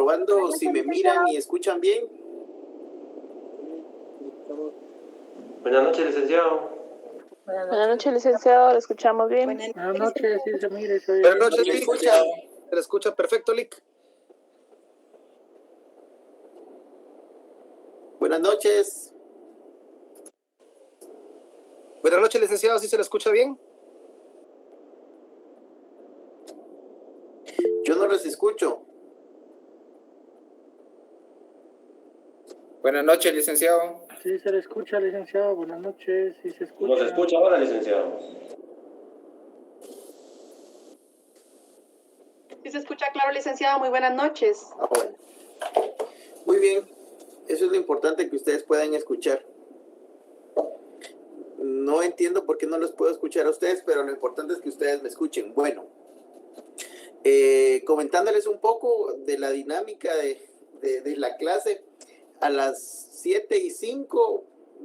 Probando si me miran y escuchan bien. Buenas noches, licenciado. Buenas noches, licenciado. ¿Lo escuchamos bien? Buenas noches, sí, se mire. Buenas noches, ¿Me Lick. escuchan? Se le escucha perfecto, Lick. Buenas noches. Buenas noches, licenciado. ¿Sí se le escucha bien? Yo no los escucho. Buenas noches, licenciado. Sí, se le escucha, licenciado. Buenas noches, sí se escucha. ¿Nos escucha ahora, licenciado? Sí se escucha claro, licenciado. Muy buenas noches. Ah, bueno. Muy bien. Eso es lo importante, que ustedes puedan escuchar. No entiendo por qué no los puedo escuchar a ustedes, pero lo importante es que ustedes me escuchen. Bueno, comentándoles un poco de la dinámica de la clase, a las 7:05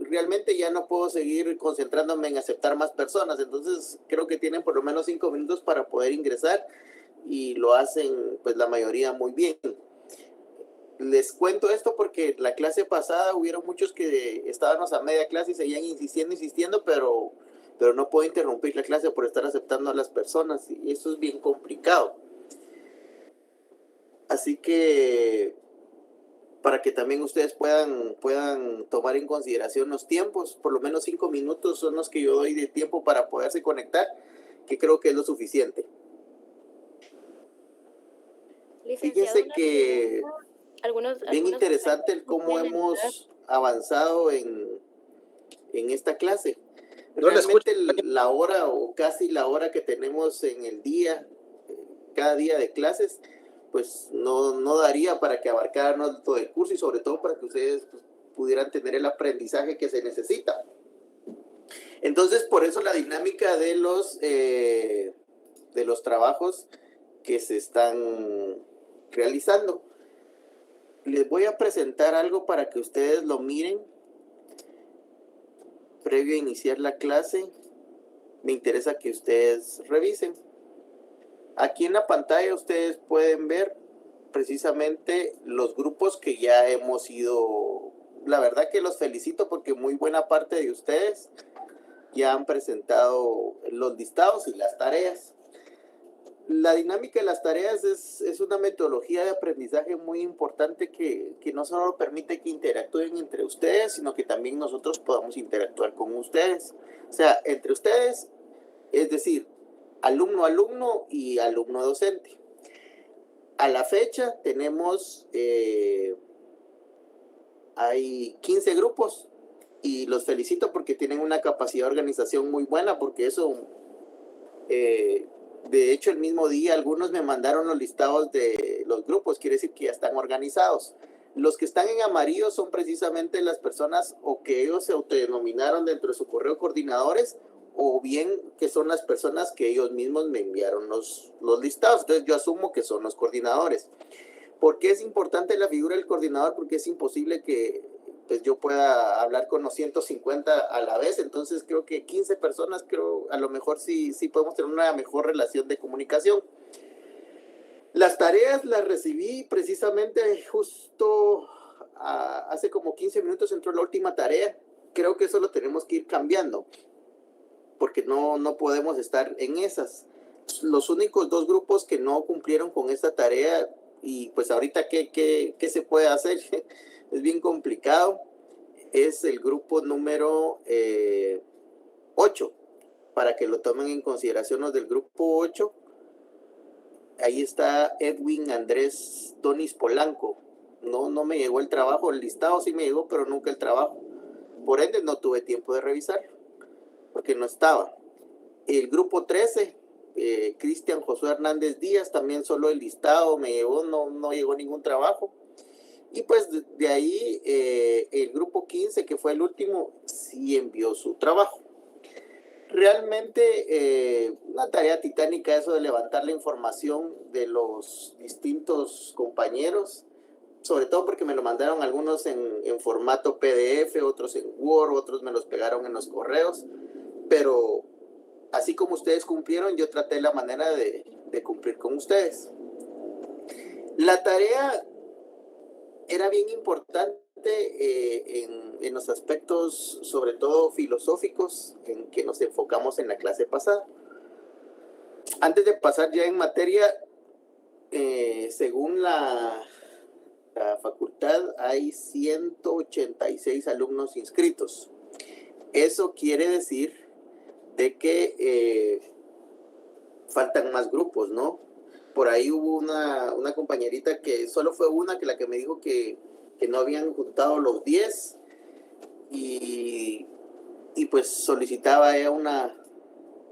realmente ya no puedo seguir concentrándome en aceptar más personas, entonces creo que tienen por lo menos 5 minutos para poder ingresar y lo hacen pues la mayoría muy bien. Les cuento esto porque la clase pasada hubieron muchos que estábamos a media clase y seguían insistiendo, pero no puedo interrumpir la clase por estar aceptando a las personas y eso es bien complicado. Así que para que también ustedes puedan tomar en consideración los tiempos, por lo menos 5 minutos son los que yo doy de tiempo para poderse conectar, que creo que es lo suficiente. Fíjense que bien interesante el cómo hemos avanzado en esta clase. Realmente la hora o casi la hora que tenemos en el día, cada día de clases, pues no daría para que abarcáramos todo el curso y sobre todo para que ustedes pues, pudieran tener el aprendizaje que se necesita. Entonces, por eso la dinámica de los trabajos que se están realizando. Les voy a presentar algo para que ustedes lo miren. Previo a iniciar la clase, me interesa que ustedes revisen. Aquí en la pantalla ustedes pueden ver precisamente los grupos que ya hemos ido. La verdad que los felicito porque muy buena parte de ustedes ya han presentado los listados y las tareas. La dinámica de las tareas es una metodología de aprendizaje muy importante que no solo permite que interactúen entre ustedes, sino que también nosotros podamos interactuar con ustedes. O sea, entre ustedes, es decir, alumno y alumno docente. A la fecha tenemos, hay 15 grupos y los felicito porque tienen una capacidad de organización muy buena, porque eso, de hecho el mismo día algunos me mandaron los listados de los grupos, quiere decir que ya están organizados. Los que están en amarillo son precisamente las personas o que ellos se autodenominaron dentro de su correo coordinadores, o bien que son las personas que ellos mismos me enviaron los listados. Entonces yo asumo que son los coordinadores. ¿Por qué es importante la figura del coordinador? Porque es imposible que pues, yo pueda hablar con los 150 a la vez. Entonces creo que 15 personas, creo a lo mejor sí podemos tener una mejor relación de comunicación. Las tareas las recibí precisamente justo hace como 15 minutos entró la última tarea. Creo que eso lo tenemos que ir cambiando, porque no podemos estar en esas. Los únicos 2 grupos que no cumplieron con esta tarea, y pues ahorita ¿qué se puede hacer? Es bien complicado. Es el grupo número 8, para que lo tomen en consideración los del grupo 8. Ahí está Edwin Andrés Donis Polanco. No me llegó el trabajo, el listado sí me llegó, pero nunca el trabajo. Por ende no tuve tiempo de revisar, porque no estaba. El grupo 13, Cristian Josué Hernández Díaz, también solo el listado me llegó, no llegó ningún trabajo. Y pues de ahí el grupo 15, que fue el último, sí envió su trabajo. Realmente una tarea titánica eso de levantar la información de los distintos compañeros, sobre todo porque me lo mandaron algunos en formato PDF, otros en Word, otros me los pegaron en los correos, pero así como ustedes cumplieron, yo traté la manera de cumplir con ustedes. La tarea era bien importante en los aspectos, sobre todo filosóficos, en que nos enfocamos en la clase pasada. Antes de pasar ya en materia, según la facultad, hay 186 alumnos inscritos. Eso quiere decir de que faltan más grupos, ¿no? Por ahí hubo una compañerita que solo fue una que la que me dijo que no habían juntado los 10 y pues solicitaba ella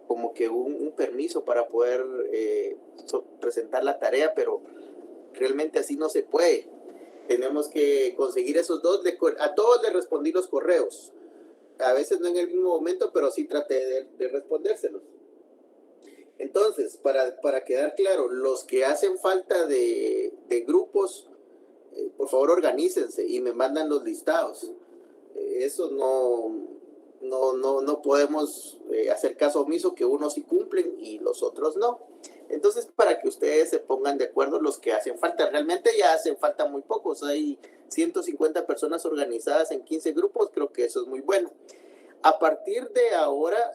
como que un permiso para poder presentar la tarea, pero realmente así no se puede. Tenemos que conseguir esos dos. A todos les respondí los correos. A veces no en el mismo momento, pero sí traté de respondérselos. Entonces, para quedar claro, los que hacen falta de grupos, por favor organícense y me mandan los listados. Eso no podemos hacer caso omiso, que unos sí cumplen y los otros no. Entonces, para que ustedes se pongan de acuerdo los que hacen falta, realmente ya hacen falta muy pocos. Hay 150 personas organizadas en 15 grupos, creo que eso es muy bueno. A partir de ahora,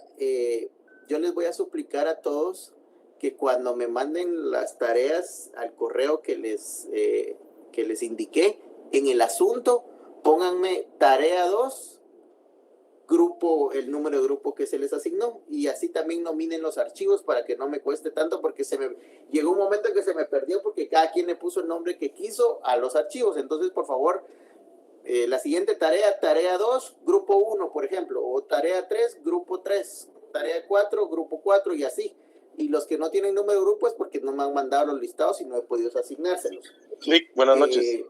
yo les voy a suplicar a todos que cuando me manden las tareas al correo que les indiqué, en el asunto, pónganme tarea 2, grupo, el número de grupo que se les asignó, y así también nominen los archivos para que no me cueste tanto, porque llegó un momento en que se me perdió porque cada quien le puso el nombre que quiso a los archivos. Entonces, por favor, la siguiente tarea 2, grupo 1, por ejemplo, o tarea 3, grupo 3, tarea 4, grupo 4, y así. Y los que no tienen número de grupo es porque no me han mandado los listados y no he podido asignárselos. Lick, buenas noches.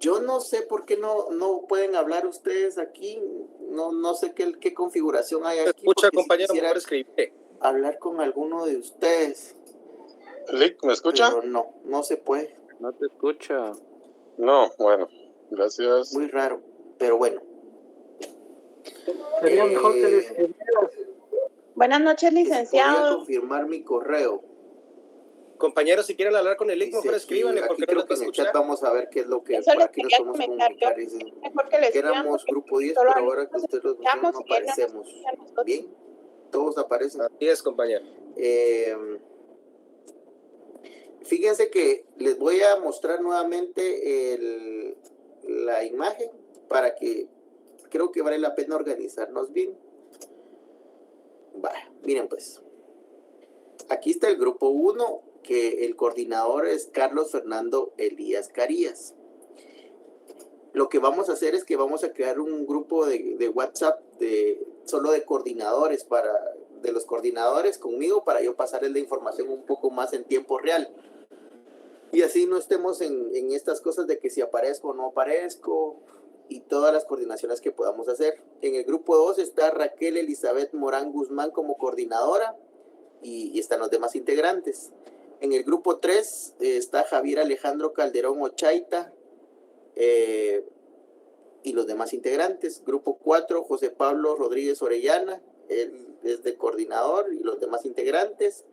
Yo no sé por qué no pueden hablar ustedes aquí. No sé qué configuración hay aquí. Escucha, compañero, mejor escribir. Hablar con alguno de ustedes. Lick, ¿me escucha? Pero no se puede. No te escucha. No, bueno, gracias. Muy raro, pero bueno. Sería mejor que les escribieras. Buenas noches, Voy a licenciado. confirmar mi correo. Compañeros, si quieren hablar con el link, mejor escríbanle, porque no creo nos va que a en el escuchar. chat vamos a ver qué es lo que Eso por les aquí nos quería podemos comentar comunicar. yo. Dicen, Mejor que les éramos grupo 10, solo pero ahora que nos ustedes los escuchamos no y ellos nos aparecemos. escuchan a nosotros. Bien, todos aparecen. Así es, compañero. Fíjense que les voy a mostrar nuevamente la imagen para que creo que vale la pena organizarnos bien. Vale, miren pues. Aquí está el grupo 1, que el coordinador es Carlos Fernando Elías Carías. Lo que vamos a hacer es que vamos a crear un grupo de WhatsApp solo de coordinadores, de los coordinadores conmigo, para yo pasarles la información un poco más en tiempo real. Y así no estemos en estas cosas de que si aparezco o no aparezco y todas las coordinaciones que podamos hacer. En el grupo 2 está Raquel Elizabeth Morán Guzmán como coordinadora y están los demás integrantes. En el grupo 3 está Javier Alejandro Calderón Ochaita y los demás integrantes. Grupo 4, José Pablo Rodríguez Orellana, él es de coordinador y los demás integrantes.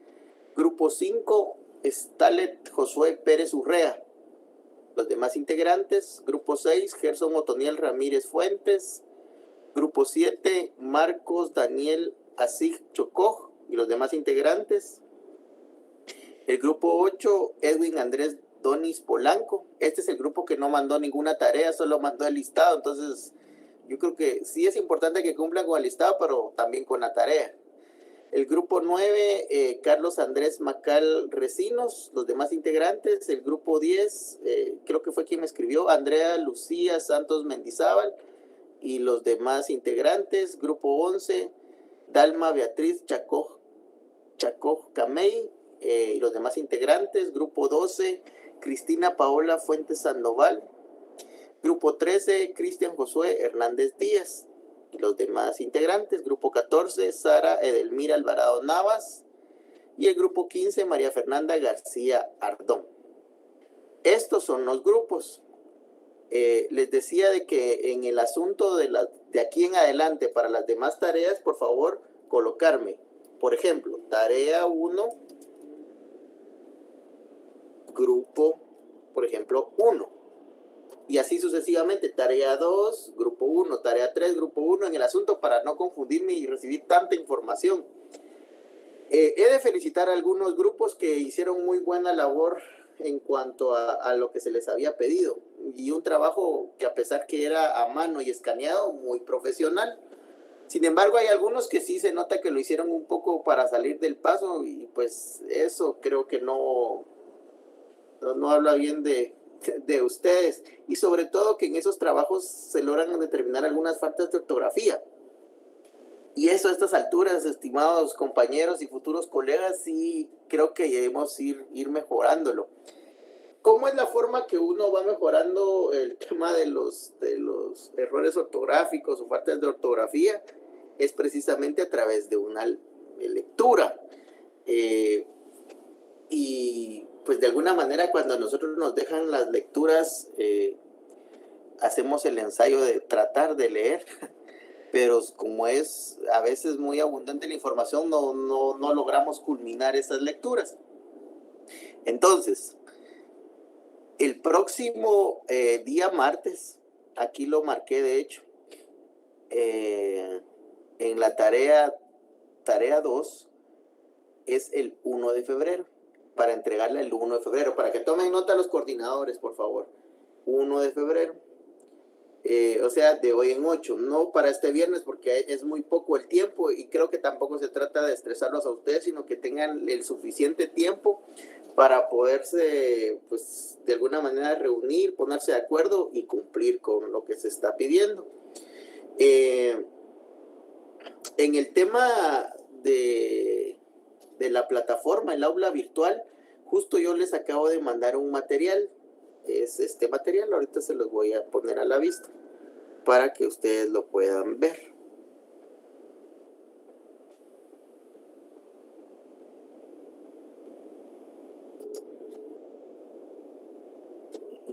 Grupo 5, Stalet Josué Pérez Urrea, los demás integrantes. Grupo 6, Gerson Otoniel Ramírez Fuentes. Grupo 7, Marcos Daniel Asig Chocoj y los demás integrantes. El grupo 8, Edwin Andrés Donis Polanco. Este es el grupo que no mandó ninguna tarea, solo mandó el listado. Entonces, yo creo que sí es importante que cumplan con el listado, pero también con la tarea. El grupo 9, Carlos Andrés Macal Recinos, los demás integrantes. El grupo 10, creo que fue quien me escribió, Andrea Lucía Santos Mendizábal y los demás integrantes. Grupo 11, Dalma Beatriz Chacoj Camey y los demás integrantes. Grupo 12, Cristina Paola Fuentes Sandoval. Grupo 13, Cristian Josué Hernández Díaz y los demás integrantes. Grupo 14, Sara Edelmira Alvarado Navas. Y el grupo 15, María Fernanda García Ardón. Estos son los grupos. Les decía de que en el asunto de aquí en adelante, para las demás tareas, por favor, colocarme. Por ejemplo, tarea 1, grupo, por ejemplo, 1. y así sucesivamente, tarea 2, grupo 1, tarea 3, grupo 1 en el asunto para no confundirme y recibir tanta información. He de felicitar a algunos grupos que hicieron muy buena labor en cuanto a lo que se les había pedido y un trabajo que a pesar que era a mano y escaneado, muy profesional. Sin embargo, hay algunos que sí se nota que lo hicieron un poco para salir del paso y pues eso creo que no habla bien de ustedes y sobre todo que en esos trabajos se logran determinar algunas faltas de ortografía. Y eso a estas alturas, estimados compañeros y futuros colegas, sí creo que debemos ir mejorándolo. ¿Cómo es la forma que uno va mejorando el tema de los errores ortográficos o faltas de ortografía? Es precisamente a través de una lectura. Y pues de alguna manera cuando a nosotros nos dejan las lecturas, hacemos el ensayo de tratar de leer, pero como es a veces muy abundante la información, no logramos culminar esas lecturas. Entonces, el próximo día martes, aquí lo marqué de hecho, en la tarea 2 es el 1 de febrero, para entregarla el 1 de febrero, para que tomen nota los coordinadores, por favor. 1 de febrero. O sea, de hoy en 8, no para este viernes porque es muy poco el tiempo y creo que tampoco se trata de estresarlos a ustedes, sino que tengan el suficiente tiempo para poderse, pues, de alguna manera reunir, ponerse de acuerdo y cumplir con lo que se está pidiendo. En el tema de la plataforma, el aula virtual, justo yo les acabo de mandar un material. Es este material, ahorita se los voy a poner a la vista para que ustedes lo puedan ver.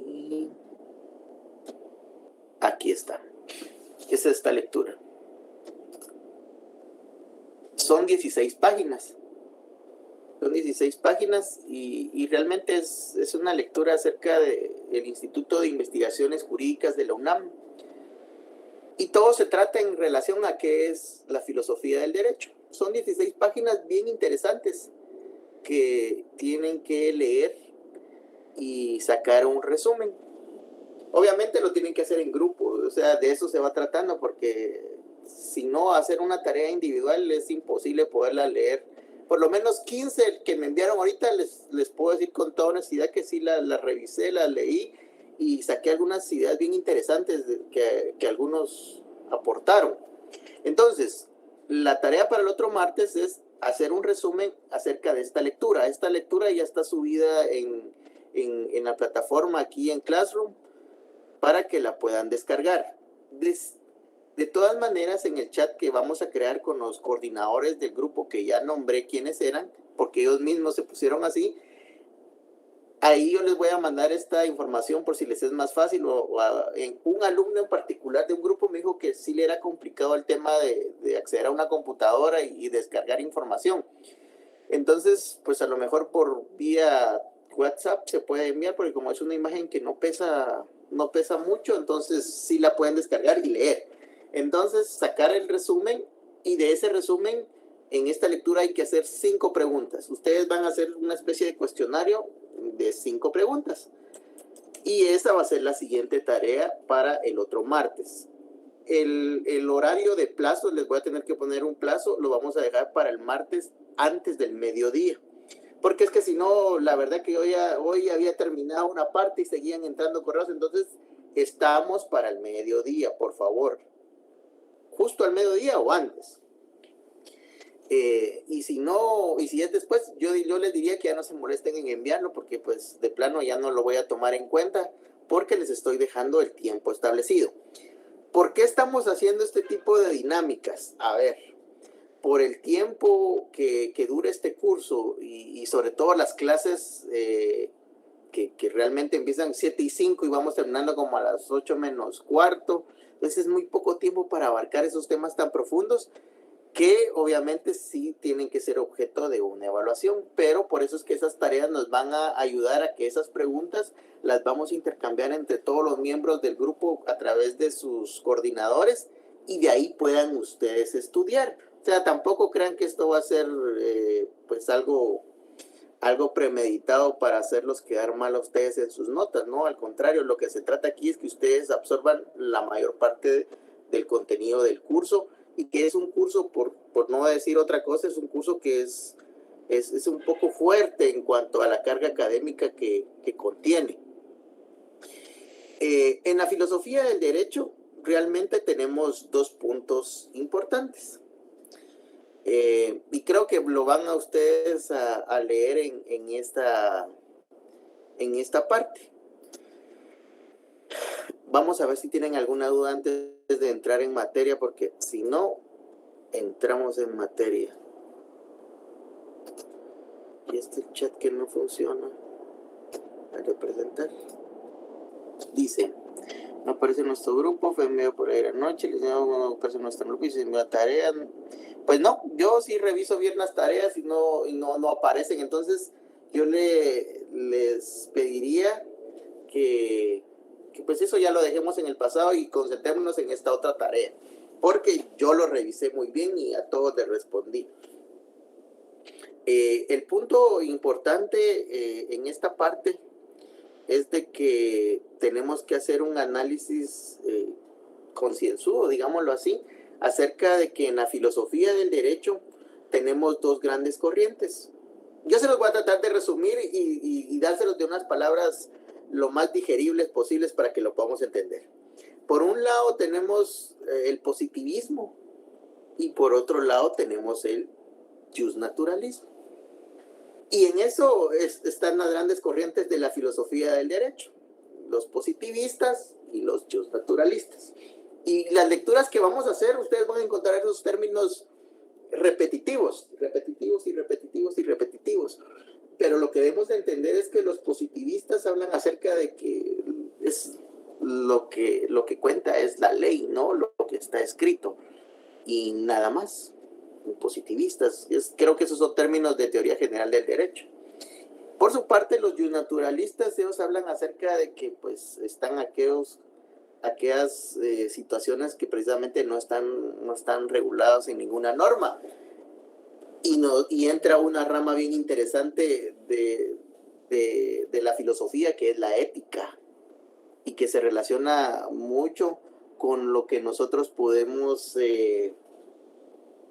Y aquí está. Es esta lectura. Son 16 páginas. Son 16 páginas y realmente es una lectura acerca del Instituto de Investigaciones Jurídicas de la UNAM. Y todo se trata en relación a qué es la filosofía del derecho. Son 16 páginas bien interesantes que tienen que leer y sacar un resumen. Obviamente lo tienen que hacer en grupo, o sea, de eso se va tratando porque si no, hacer una tarea individual es imposible poderla leer. Por lo menos 15 que me enviaron ahorita, les puedo decir con toda honestidad que sí la revisé, la leí y saqué algunas ideas bien interesantes que algunos aportaron. Entonces, la tarea para el otro martes es hacer un resumen acerca de esta lectura. Esta lectura ya está subida en la plataforma aquí en Classroom para que la puedan descargar. De todas maneras, en el chat que vamos a crear con los coordinadores del grupo, que ya nombré quiénes eran, porque ellos mismos se pusieron así, ahí yo les voy a mandar esta información por si les es más fácil, en un alumno en particular de un grupo me dijo que sí le era complicado el tema de acceder a una computadora y descargar información. Entonces, pues a lo mejor por vía WhatsApp se puede enviar, porque como es una imagen que no pesa mucho, entonces sí la pueden descargar y leer. Entonces, sacar el resumen y de ese resumen, en esta lectura hay que hacer 5 preguntas. Ustedes van a hacer una especie de cuestionario de 5 preguntas. Y esa va a ser la siguiente tarea para el otro martes. El horario de plazo, les voy a tener que poner un plazo, lo vamos a dejar para el martes antes del mediodía. Porque es que si no, la verdad que hoy había terminado una parte y seguían entrando correos, entonces estamos para el mediodía, por favor. Justo al mediodía o antes. Y si es después, yo les diría que ya no se molesten en enviarlo porque pues de plano ya no lo voy a tomar en cuenta porque les estoy dejando el tiempo establecido. ¿Por qué estamos haciendo este tipo de dinámicas? A ver, por el tiempo que dura este curso y sobre todo las clases que realmente empiezan 7:05 y vamos terminando como a las 8:15. Entonces es muy poco tiempo para abarcar esos temas tan profundos. que obviamente sí tienen que ser objeto de una evaluación, pero por eso es que esas tareas nos van a ayudar a que esas preguntas las vamos a intercambiar entre todos los miembros del grupo a través de sus coordinadores y de ahí puedan ustedes estudiar. O sea, tampoco crean que esto va a ser pues algo premeditado para hacerlos quedar mal a ustedes en sus notas, ¿no? Al contrario, lo que se trata aquí es que ustedes absorban la mayor parte del contenido del curso, y que es un curso, por no decir otra cosa, es un curso que es un poco fuerte en cuanto a la carga académica que contiene. En la filosofía del derecho realmente tenemos dos puntos importantes. Y creo que lo van a ustedes a leer en esta parte. Vamos a ver si tienen alguna duda antes de entrar en materia, porque si no, entramos en materia. Y este chat que no funciona. A representar. Dice, no aparece en nuestro grupo, fue enviado por ahí anoche, les no aparece en nuestro grupo y se envió tarea. Pues no, yo sí reviso bien las tareas y no aparecen. Entonces yo les pediría que pues eso ya lo dejemos en el pasado y concentrémonos en esta otra tarea, porque yo lo revisé muy bien y a todos les respondí. El punto importante en esta parte es de que tenemos que hacer un análisis concienzudo, digámoslo así, acerca de que en la filosofía del derecho tenemos dos grandes corrientes. Yo se los voy a tratar de resumir y dárselos de unas palabras lo más digeribles posibles para que lo podamos entender. Por un lado tenemos el positivismo y por otro lado tenemos el justnaturalismo. Y en eso están las grandes corrientes de la filosofía del derecho, los positivistas y los justnaturalistas. Y las lecturas que vamos a hacer, ustedes van a encontrar esos términos repetitivos. Pero lo que debemos de entender es que los positivistas hablan acerca de que es lo que cuenta es la ley, ¿no? Lo que está escrito y nada más. Positivistas, creo que esos son términos de teoría general del derecho. Por su parte, los justnaturalistas, ellos hablan acerca de que pues están aquellas situaciones que precisamente no están reguladas en ninguna norma. Y entra una rama bien interesante de la filosofía, que es la ética, y que se relaciona mucho con lo que nosotros podemos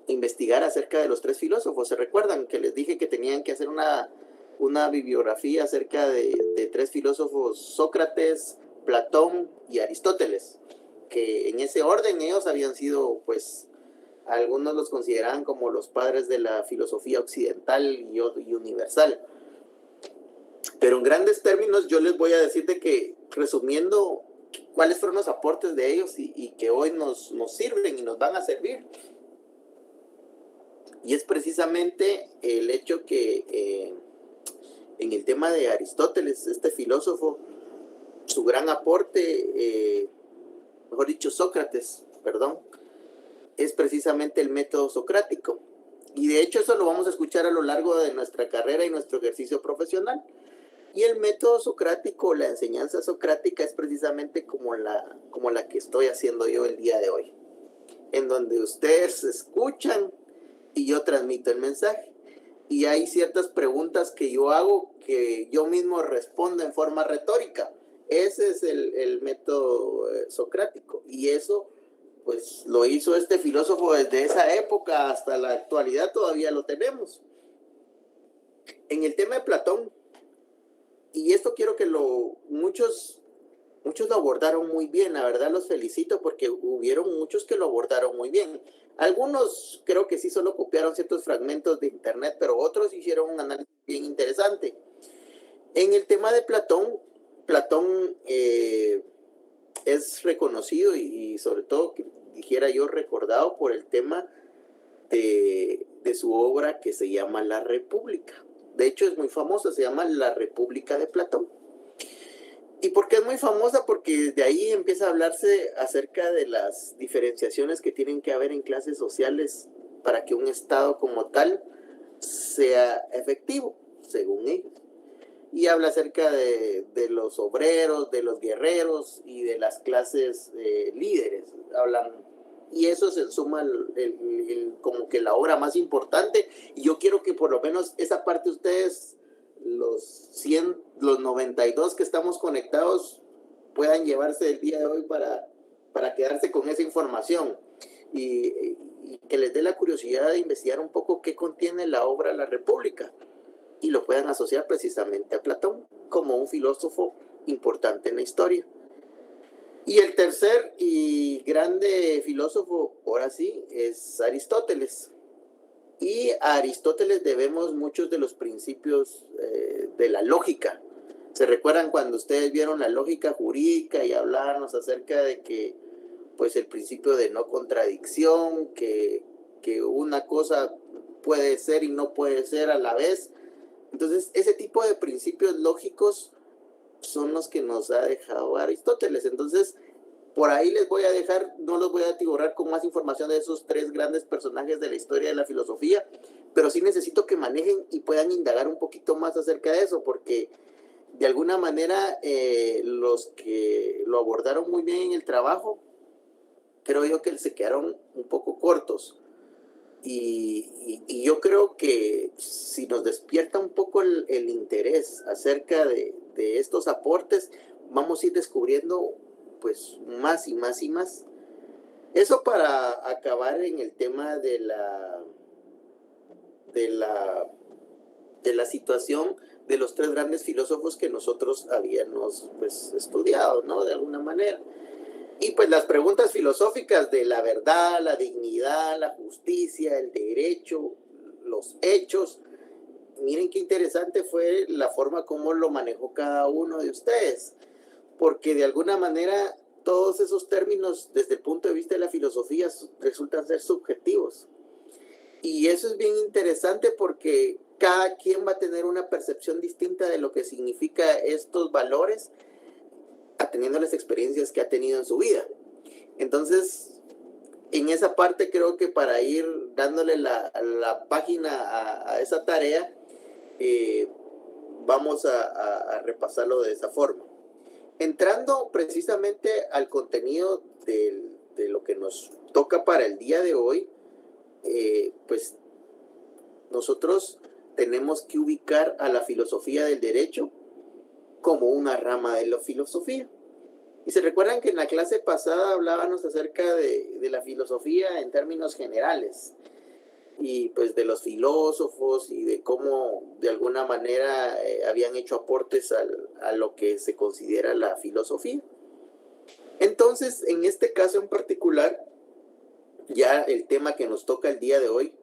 investigar acerca de los tres filósofos. ¿Se recuerdan que les dije que tenían que hacer una bibliografía acerca de tres filósofos: Sócrates, Platón y Aristóteles? Que en ese orden ellos habían sido, pues, algunos los consideraban como los padres de la filosofía occidental y universal. Pero en grandes términos yo les voy a decir de que, resumiendo, cuáles fueron los aportes de ellos y que hoy nos sirven y nos van a servir. Y es precisamente el hecho que en el tema de Aristóteles, este filósofo, su gran aporte, mejor dicho, Sócrates, es precisamente el método socrático. Y de hecho eso lo vamos a escuchar a lo largo de nuestra carrera y nuestro ejercicio profesional. Y el método socrático, la enseñanza socrática, es precisamente como la que estoy haciendo yo el día de hoy, en donde ustedes escuchan y yo transmito el mensaje. Y hay ciertas preguntas que yo hago que yo mismo respondo en forma retórica. Ese es el método socrático. Y eso, pues, lo hizo este filósofo desde esa época hasta la actualidad, todavía lo tenemos. En el tema de Platón, y esto quiero que muchos lo abordaron muy bien, la verdad los felicito porque hubieron muchos que lo abordaron muy bien. Algunos creo que sí solo copiaron ciertos fragmentos de internet, pero otros hicieron un análisis bien interesante. En el tema de Platón es reconocido y sobre todo, que dijera yo, recordado por el tema de su obra que se llama La República. De hecho es muy famosa, se llama La República de Platón. ¿Y por qué es muy famosa? Porque de ahí empieza a hablarse acerca de las diferenciaciones que tienen que haber en clases sociales para que un Estado como tal sea efectivo, según ellos. Y habla acerca de los obreros, de los guerreros y de las clases líderes. Y eso se suma como que la obra más importante. Y yo quiero que por lo menos esa parte ustedes, los 92 que estamos conectados, puedan llevarse el día de hoy para quedarse con esa información. Y que les dé la curiosidad de investigar un poco qué contiene la obra La República. Y lo puedan asociar precisamente a Platón como un filósofo importante en la historia. Y el tercer y grande filósofo, ahora sí, es Aristóteles. Y a Aristóteles debemos muchos de los principios de la lógica. ¿Se recuerdan cuando ustedes vieron la lógica jurídica y hablábamos acerca de que, pues, el principio de no contradicción, que una cosa puede ser y no puede ser a la vez? Entonces, ese tipo de principios lógicos son los que nos ha dejado Aristóteles. Entonces, por ahí les voy a dejar, no los voy a atiborrar con más información de esos tres grandes personajes de la historia de la filosofía, pero sí necesito que manejen y puedan indagar un poquito más acerca de eso, porque de alguna manera los que lo abordaron muy bien en el trabajo, creo yo que se quedaron un poco cortos. Y yo creo que si nos despierta un poco el interés acerca de estos aportes, vamos a ir descubriendo pues más y más y más. Eso para acabar en el tema de la situación de los tres grandes filósofos que nosotros habíamos pues estudiado, ¿no? De alguna manera. Y pues las preguntas filosóficas de la verdad, la dignidad, la justicia, el derecho, los hechos. Miren qué interesante fue la forma como lo manejó cada uno de ustedes, porque de alguna manera todos esos términos desde el punto de vista de la filosofía resultan ser subjetivos. Y eso es bien interesante porque cada quien va a tener una percepción distinta de lo que significa estos valores, atendiendo las experiencias que ha tenido en su vida. Entonces, en esa parte creo que para ir dándole la página a esa tarea, vamos a repasarlo de esa forma. Entrando precisamente al contenido de lo que nos toca para el día de hoy, pues nosotros tenemos que ubicar a la filosofía del derecho como una rama de la filosofía. Y se recuerdan que en la clase pasada hablábamos acerca de la filosofía en términos generales, y pues de los filósofos y de cómo de alguna manera habían hecho aportes a lo que se considera la filosofía. Entonces, en este caso en particular, ya el tema que nos toca el día de hoy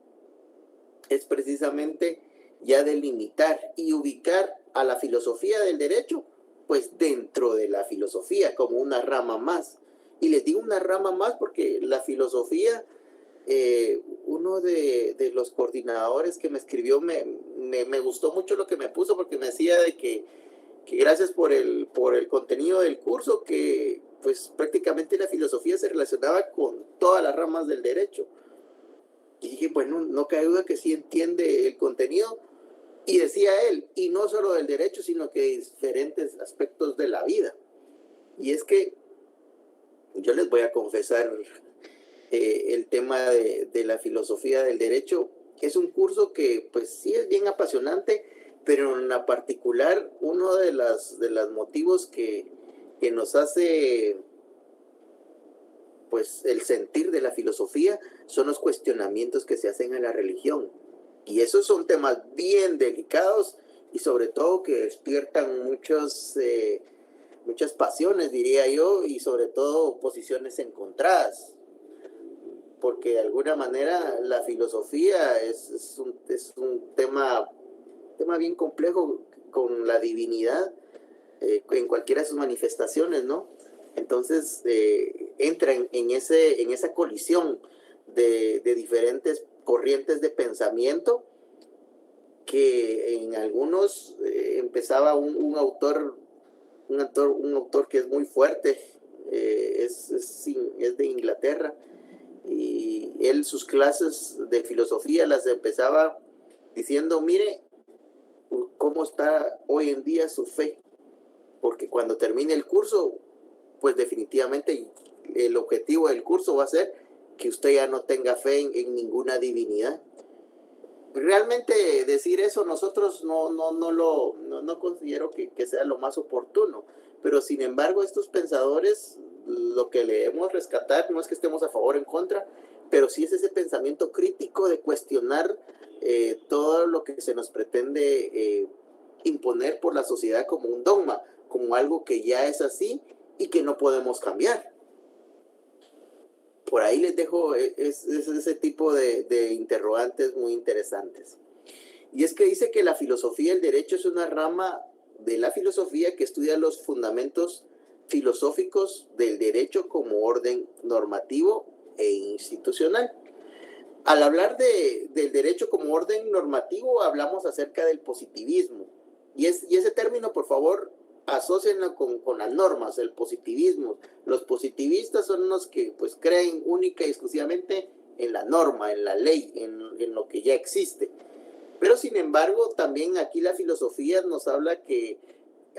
es precisamente ya delimitar y ubicar a la filosofía del derecho pues dentro de la filosofía como una rama más. Y les digo una rama más porque la filosofía, uno de los coordinadores que me escribió me gustó mucho lo que me puso, porque me decía de que gracias por el contenido del curso, que pues prácticamente la filosofía se relacionaba con todas las ramas del derecho. Y dije, bueno, no cabe duda que sí entiende el contenido. Y decía él, y no solo del derecho, sino que diferentes aspectos de la vida. Y es que yo les voy a confesar, el tema de la filosofía del derecho es un curso que pues sí es bien apasionante, pero en la particular uno de los motivos que nos hace pues el sentir de la filosofía son los cuestionamientos que se hacen a la religión. Y esos son temas bien delicados y sobre todo que despiertan muchas pasiones, diría yo, y sobre todo posiciones encontradas. Porque de alguna manera la filosofía es un tema bien complejo con la divinidad, en cualquiera de sus manifestaciones, ¿no? Entonces entra en esa colisión de diferentes corrientes de pensamiento, que en algunos empezaba un autor que es muy fuerte, es de Inglaterra, Y él sus clases de filosofía las empezaba diciendo, mire, cómo está hoy en día su fe, porque cuando termine el curso, pues definitivamente el objetivo del curso va a ser que usted ya no tenga fe en ninguna divinidad. Realmente decir eso nosotros no considero que sea lo más oportuno, pero sin embargo estos pensadores, lo que debemos rescatar no es que estemos a favor o en contra, pero sí es ese pensamiento crítico de cuestionar todo lo que se nos pretende imponer por la sociedad como un dogma, como algo que ya es así y que no podemos cambiar. Por ahí les dejo ese tipo de interrogantes muy interesantes. Y es que dice que la filosofía del derecho es una rama de la filosofía que estudia los fundamentos filosóficos del derecho como orden normativo e institucional. Al hablar del derecho como orden normativo, hablamos acerca del positivismo. Y ese término, por favor, asócienlo con las normas, el positivismo. Los positivistas son los que pues creen única y exclusivamente en la norma, en la ley, en lo que ya existe. Pero sin embargo, también aquí la filosofía nos habla que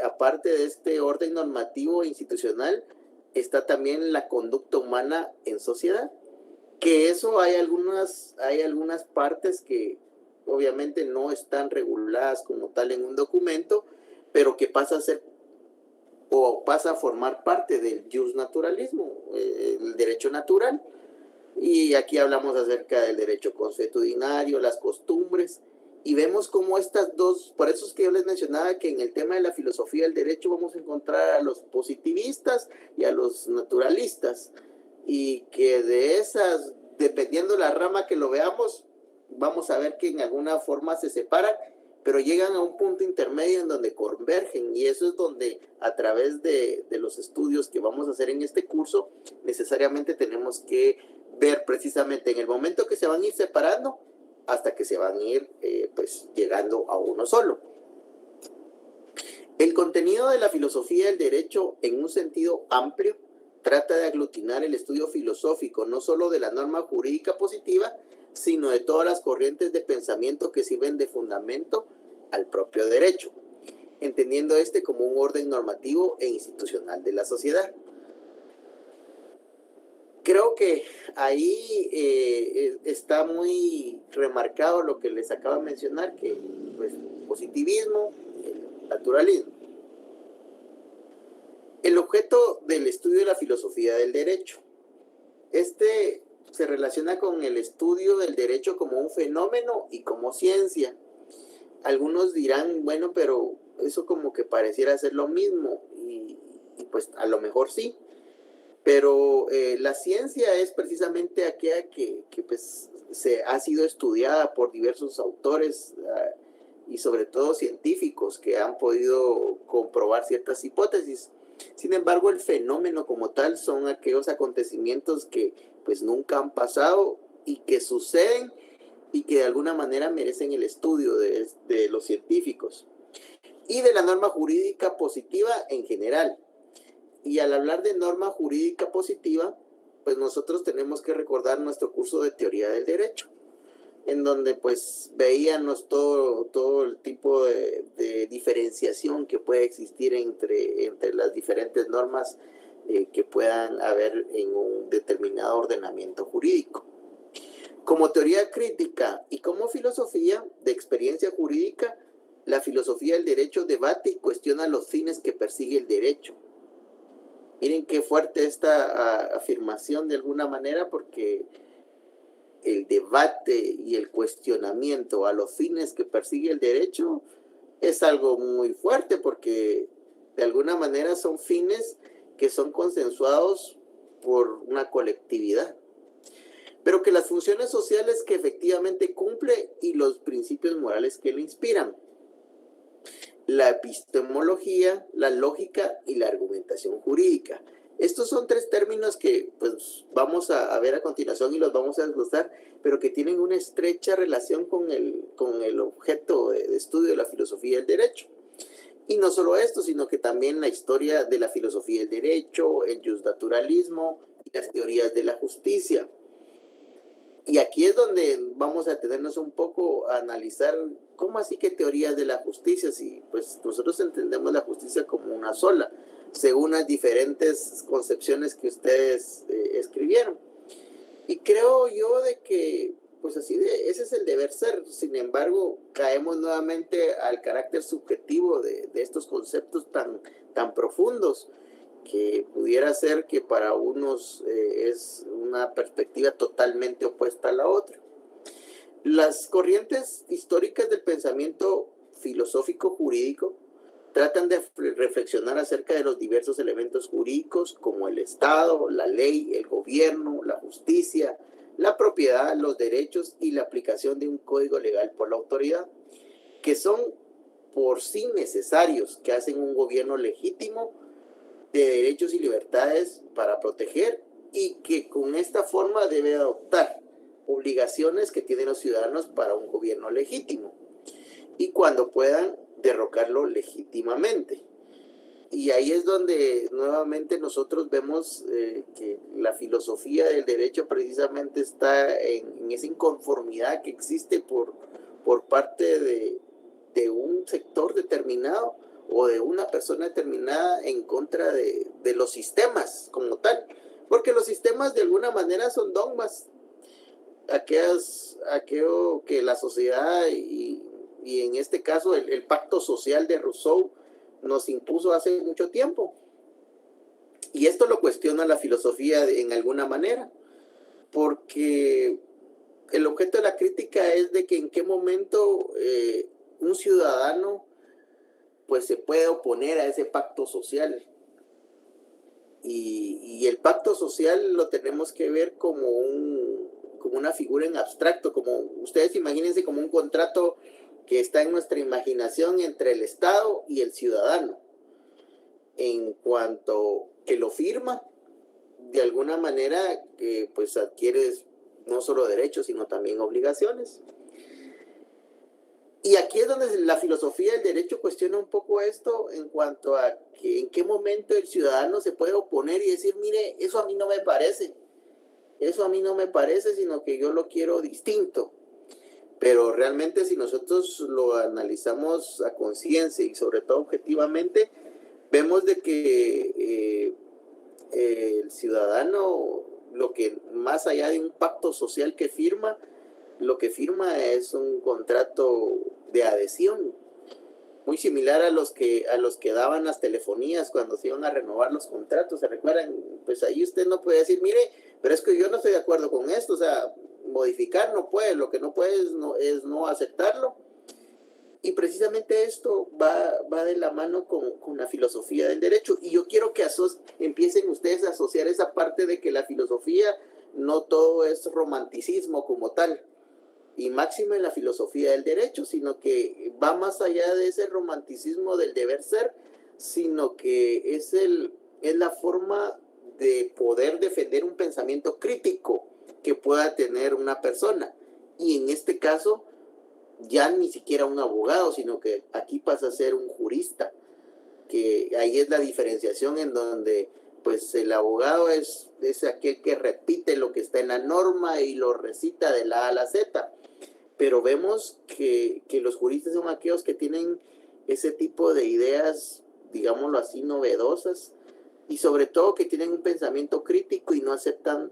aparte de este orden normativo e institucional, está también la conducta humana en sociedad. Que eso hay algunas partes que obviamente no están reguladas como tal en un documento, pero que pasa a ser o pasa a formar parte del jusnaturalismo, el derecho natural. Y aquí hablamos acerca del derecho consuetudinario, las costumbres, y vemos cómo estas dos, por eso es que yo les mencionaba que en el tema de la filosofía del derecho vamos a encontrar a los positivistas y a los naturalistas, y que de esas, dependiendo la rama que lo veamos, vamos a ver que en alguna forma se separan, pero llegan a un punto intermedio en donde convergen, y eso es donde a través de los estudios que vamos a hacer en este curso, necesariamente tenemos que ver precisamente en el momento que se van a ir separando, hasta que se van a ir pues llegando a uno solo. El contenido de la filosofía del derecho en un sentido amplio trata de aglutinar el estudio filosófico no solo de la norma jurídica positiva, sino de todas las corrientes de pensamiento que sirven de fundamento al propio derecho, entendiendo este como un orden normativo e institucional de la sociedad. Creo que ahí está muy remarcado lo que les acabo de mencionar, que pues positivismo, el naturalismo. El objeto del estudio de la filosofía del derecho. Este se relaciona con el estudio del derecho como un fenómeno y como ciencia. Algunos dirán, bueno, pero eso como que pareciera ser lo mismo, y pues a lo mejor sí. Pero la ciencia es precisamente aquella que pues, se ha sido estudiada por diversos autores y sobre todo científicos que han podido comprobar ciertas hipótesis. Sin embargo, el fenómeno como tal son aquellos acontecimientos que pues nunca han pasado y que suceden y que de alguna manera merecen el estudio de los científicos y de la norma jurídica positiva en general. Y al hablar de norma jurídica positiva, pues nosotros tenemos que recordar nuestro curso de teoría del derecho, en donde pues veíamos todo el tipo de diferenciación que puede existir entre las diferentes normas que puedan haber en un determinado ordenamiento jurídico. Como teoría crítica y como filosofía de experiencia jurídica, la filosofía del derecho debate y cuestiona los fines que persigue el derecho. Miren qué fuerte esta afirmación de alguna manera, porque el debate y el cuestionamiento a los fines que persigue el derecho es algo muy fuerte, porque de alguna manera son fines que son consensuados por una colectividad, pero que las funciones sociales que efectivamente cumple y los principios morales que le inspiran. La epistemología, la lógica y la argumentación jurídica. Estos son tres términos que pues, vamos a ver a continuación y los vamos a desglosar, pero que tienen una estrecha relación con el objeto de estudio de la filosofía del derecho. Y no solo esto, sino que también la historia de la filosofía del derecho, el jusnaturalismo y las teorías de la justicia. Y aquí es donde vamos a tenernos un poco a analizar cómo así que teorías de la justicia, si pues nosotros entendemos la justicia como una sola, según las diferentes concepciones que ustedes escribieron. Y creo yo de que pues así ese es el deber ser. Sin embargo, caemos nuevamente al carácter subjetivo de estos conceptos tan profundos, que pudiera ser que para unos es una perspectiva totalmente opuesta a la otra. Las corrientes históricas del pensamiento filosófico jurídico tratan de reflexionar acerca de los diversos elementos jurídicos como el Estado, la ley, el gobierno, la justicia, la propiedad, los derechos y la aplicación de un código legal por la autoridad, que son por sí necesarios, que hacen un gobierno legítimo de derechos y libertades para proteger, y que con esta forma debe adoptar obligaciones que tienen los ciudadanos para un gobierno legítimo, y cuando puedan derrocarlo legítimamente. Y ahí es donde nuevamente nosotros vemos que la filosofía del derecho precisamente está en esa inconformidad que existe por parte de un sector determinado o de una persona determinada en contra de los sistemas como tal, porque los sistemas de alguna manera son dogmas, aquello que la sociedad y en este caso el pacto social de Rousseau nos impuso hace mucho tiempo. Y esto lo cuestiona la filosofía en alguna manera, porque el objeto de la crítica es de que en qué momento un ciudadano pues se puede oponer a ese pacto social. Y el pacto social lo tenemos que ver como una figura en abstracto, como ustedes imagínense como un contrato que está en nuestra imaginación entre el Estado y el ciudadano, en cuanto que lo firma, de alguna manera pues adquieres no solo derechos, sino también obligaciones. Y aquí es donde la filosofía del derecho cuestiona un poco esto en cuanto a que en qué momento el ciudadano se puede oponer y decir, mire, eso a mí no me parece, sino que yo lo quiero distinto. Pero realmente si nosotros lo analizamos a conciencia y sobre todo objetivamente, vemos de que el ciudadano, lo que más allá de un pacto social que firma, lo que firma es un contrato de adhesión, muy similar a los que daban las telefonías cuando se iban a renovar los contratos. ¿Se recuerdan? Pues ahí usted no puede decir, mire, pero es que yo no estoy de acuerdo con esto, o sea, modificar no puede, lo que no puede es no aceptarlo. Y precisamente esto va de la mano con la filosofía del derecho. Y yo quiero que empiecen ustedes a asociar esa parte de que la filosofía no todo es romanticismo como tal, y máxima en la filosofía del derecho, sino que va más allá de ese romanticismo del deber ser, sino que es la forma de poder defender un pensamiento crítico que pueda tener una persona. Y en este caso, ya ni siquiera un abogado, sino que aquí pasa a ser un jurista, que ahí es la diferenciación en donde pues el abogado es aquel que repite lo que está en la norma y lo recita de la A a la Z. Pero vemos que los juristas son aquellos que tienen ese tipo de ideas, digámoslo así, novedosas, y sobre todo que tienen un pensamiento crítico y no aceptan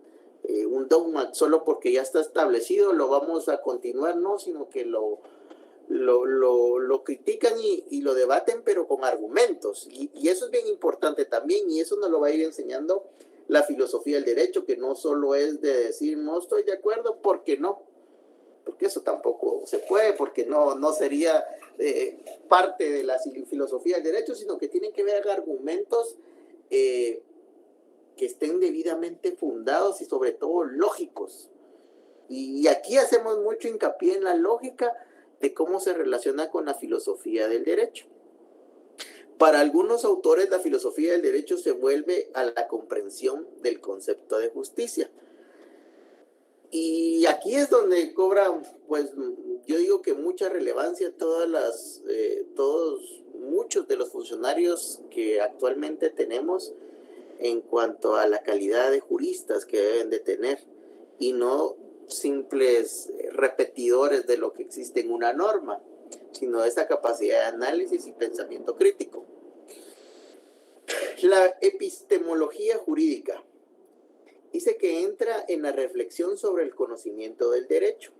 un dogma solo porque ya está establecido, lo vamos a continuar, no, sino que lo critican y lo debaten, pero con argumentos. Y eso es bien importante también, y eso nos lo va a ir enseñando la filosofía del derecho, que no solo es de decir no estoy de acuerdo porque no, porque eso tampoco se puede, porque no sería parte de la filosofía del derecho, sino que tienen que ver argumentos que estén debidamente fundados y sobre todo lógicos. Y aquí hacemos mucho hincapié en la lógica de cómo se relaciona con la filosofía del derecho. Para algunos autores, la filosofía del derecho se vuelve a la comprensión del concepto de justicia. Y aquí es donde cobra, pues yo digo que mucha relevancia muchos de los funcionarios que actualmente tenemos en cuanto a la calidad de juristas que deben de tener, y no simples repetidores de lo que existe en una norma, sino esa capacidad de análisis y pensamiento crítico. La epistemología jurídica dice que entra en la reflexión sobre el conocimiento del derecho,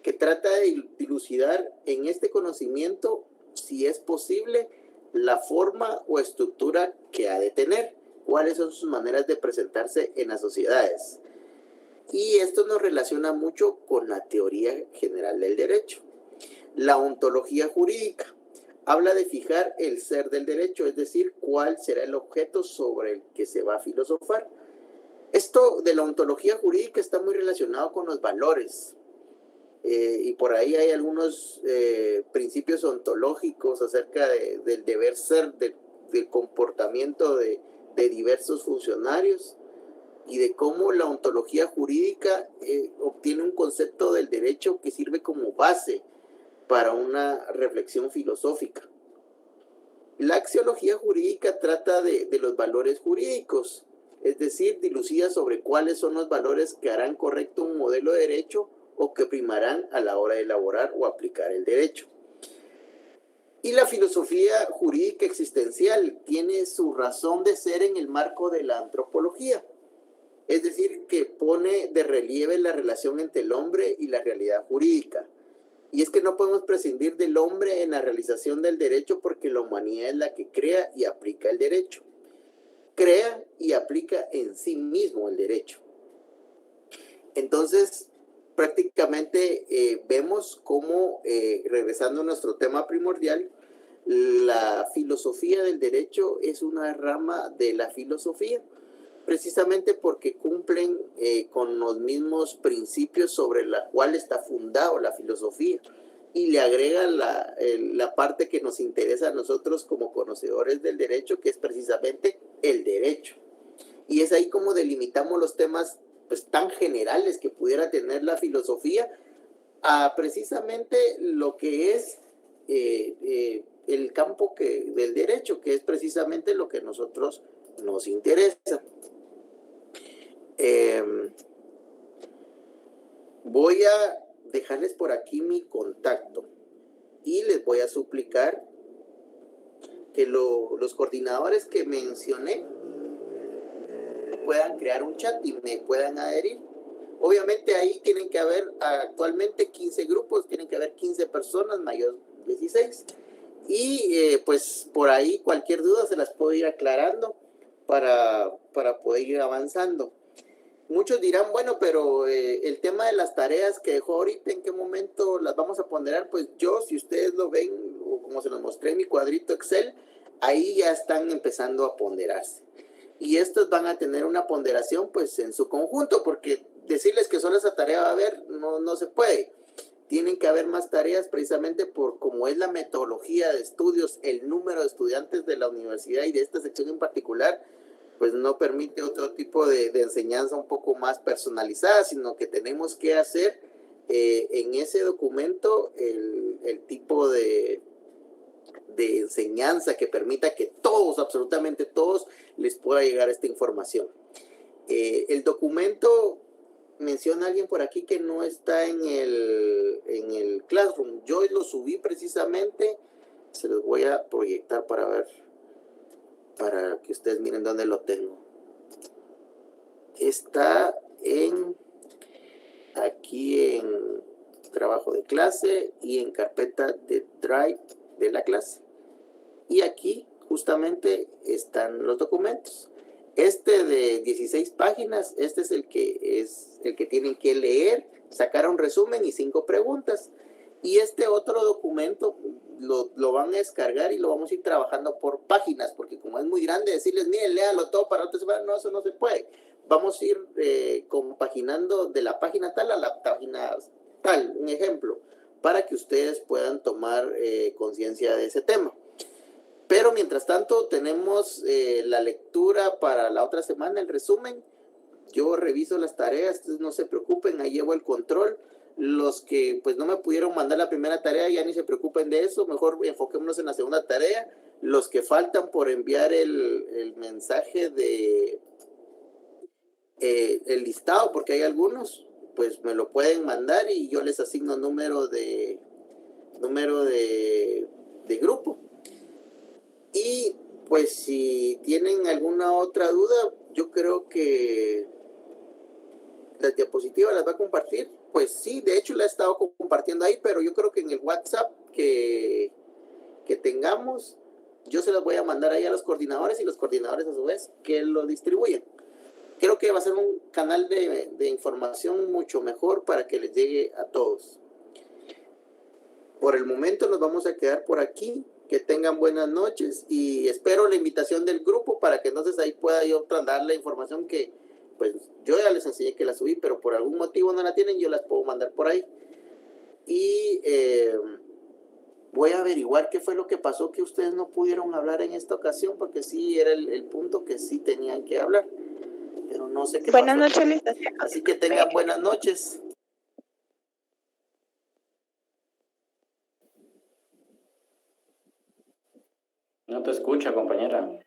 que trata de dilucidar en este conocimiento, si es posible, la forma o estructura que ha de tener, cuáles son sus maneras de presentarse en las sociedades. Y esto nos relaciona mucho con la teoría general del derecho. La ontología jurídica habla de fijar el ser del derecho, es decir, cuál será el objeto sobre el que se va a filosofar. Esto de la ontología jurídica está muy relacionado con los valores. Y por ahí hay algunos principios ontológicos acerca del deber ser, del comportamiento de diversos funcionarios y de cómo la ontología jurídica obtiene un concepto del derecho que sirve como base para una reflexión filosófica. La axiología jurídica trata de los valores jurídicos, es decir, dilucida sobre cuáles son los valores que harán correcto un modelo de derecho o que primarán a la hora de elaborar o aplicar el derecho. Y la filosofía jurídica existencial tiene su razón de ser en el marco de la antropología, es decir, que pone de relieve la relación entre el hombre y la realidad jurídica. Y es que no podemos prescindir del hombre en la realización del derecho porque la humanidad es la que crea y aplica el derecho. Crea y aplica en sí mismo el derecho. Entonces, prácticamente vemos cómo, regresando a nuestro tema primordial, la filosofía del derecho es una rama de la filosofía, precisamente porque cumplen con los mismos principios sobre la cual está fundado la filosofía y le agrega la parte que nos interesa a nosotros como conocedores del derecho, que es precisamente el derecho. Y es ahí como delimitamos los temas pues tan generales que pudiera tener la filosofía a precisamente lo que es el campo del derecho, que es precisamente lo que a nosotros nos interesa. Voy a dejarles por aquí mi contacto y les voy a suplicar que los coordinadores que mencioné puedan crear un chat y me puedan adherir. Obviamente ahí tienen que haber actualmente 15 grupos, tienen que haber 15 personas, mayor 16. Y pues por ahí cualquier duda se las puedo ir aclarando para poder ir avanzando. Muchos dirán, bueno, pero el tema de las tareas que dejó ahorita, ¿en qué momento las vamos a ponderar? Pues yo, si ustedes lo ven, o como se los mostré en mi cuadrito Excel, ahí ya están empezando a ponderarse. Y estos van a tener una ponderación pues en su conjunto, porque decirles que solo esa tarea va a haber, no se puede. Tienen que haber más tareas precisamente por cómo es la metodología de estudios, el número de estudiantes de la universidad y de esta sección en particular, pues no permite otro tipo de enseñanza un poco más personalizada, sino que tenemos que hacer en ese documento el tipo de enseñanza que permita que todos, absolutamente todos, les pueda llegar esta información. El documento, menciona alguien por aquí que no está en el Classroom. Yo lo subí precisamente, se los voy a proyectar para ver, para que ustedes miren dónde lo tengo. Está aquí en trabajo de clase y en carpeta de Drive de la clase. Y aquí justamente están los documentos. Este de 16 páginas, este es el que tienen que leer, sacar un resumen y 5 preguntas. Y este otro documento lo van a descargar y lo vamos a ir trabajando por páginas, porque como es muy grande decirles, miren, léalo todo para otra semana, no, eso no se puede. Vamos a ir compaginando de la página tal a la página tal, un ejemplo, para que ustedes puedan tomar conciencia de ese tema. Pero mientras tanto tenemos la lectura para la otra semana, el resumen. Yo reviso las tareas, ustedes no se preocupen, ahí llevo el control. Los que pues no me pudieron mandar la primera tarea, ya ni se preocupen de eso, mejor enfoquémonos en la segunda tarea. Los que faltan por enviar el mensaje de el listado, porque hay algunos, pues me lo pueden mandar y yo les asigno número de grupo. Y pues si tienen alguna otra duda, yo creo que las diapositivas las va a compartir. Pues sí, de hecho la he estado compartiendo ahí, pero yo creo que en el WhatsApp que tengamos, yo se las voy a mandar ahí a los coordinadores y los coordinadores a su vez que lo distribuyen. Creo que va a ser un canal de información mucho mejor para que les llegue a todos. Por el momento nos vamos a quedar por aquí. Que tengan buenas noches y espero la invitación del grupo para que entonces ahí pueda yo trasladar la información que pues yo ya les enseñé que la subí, pero por algún motivo no la tienen, yo las puedo mandar por ahí. Y voy a averiguar qué fue lo que pasó que ustedes no pudieron hablar en esta ocasión, porque sí era el punto que sí tenían que hablar, pero no sé qué Buenas pasó. noches, licenciado. Así que tengan buenas noches. No te escucha, compañera.